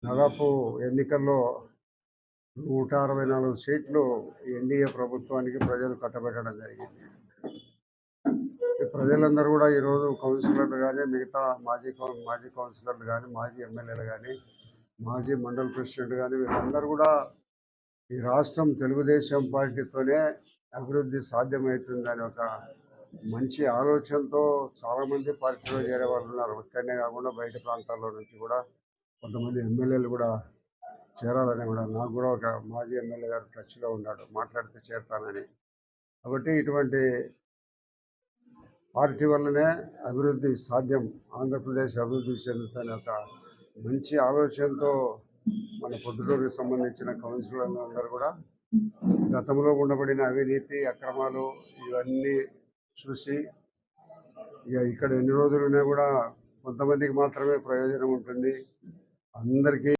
దాదాపు ఎన్నికల్లో 164 సీట్లు ఎన్డీఏ ప్రభుత్వానికి ప్రజలు కట్టబెట్టడం జరిగింది. ఈ ప్రజలందరూ కూడా ఈరోజు కౌన్సిలర్లు కానీ, మిగతా మాజీ కౌన్సిలర్లు కానీ, మాజీ ఎమ్మెల్యేలు కానీ, మాజీ మండల ప్రెసిడెంట్ కానీ, వీళ్ళందరూ కూడా ఈ రాష్ట్రం తెలుగుదేశం పార్టీతోనే అభివృద్ధి సాధ్యమవుతుందని ఒక మంచి ఆలోచనతో చాలామంది పార్టీలో చేరే వాళ్ళు ఉన్నారు. ఇక్కడనే కాకుండా బయట ప్రాంతాల్లో నుంచి కూడా కొంతమంది ఎమ్మెల్యేలు కూడా చేరాలని కూడా, నాకు కూడా ఒక మాజీ ఎమ్మెల్యే గారు టచ్లో ఉన్నాడు, మాట్లాడితే చేరతానని. కాబట్టి ఇటువంటి పార్టీ వల్లనే అభివృద్ధి సాధ్యం, ఆంధ్రప్రదేశ్ అభివృద్ధి చెందుతున్న ఒక మంచి ఆలోచనతో మన పొద్దుటూరుకి సంబంధించిన కౌన్సిలర్లందరూ కూడా గతంలో ఉండబడిన అవినీతి అక్రమాలు ఇవన్నీ చూసి ఇక్కడ ఎన్ని రోజులున్నా కూడా కొంతమందికి మాత్రమే ప్రయోజనం ఉంటుంది, అందరికీ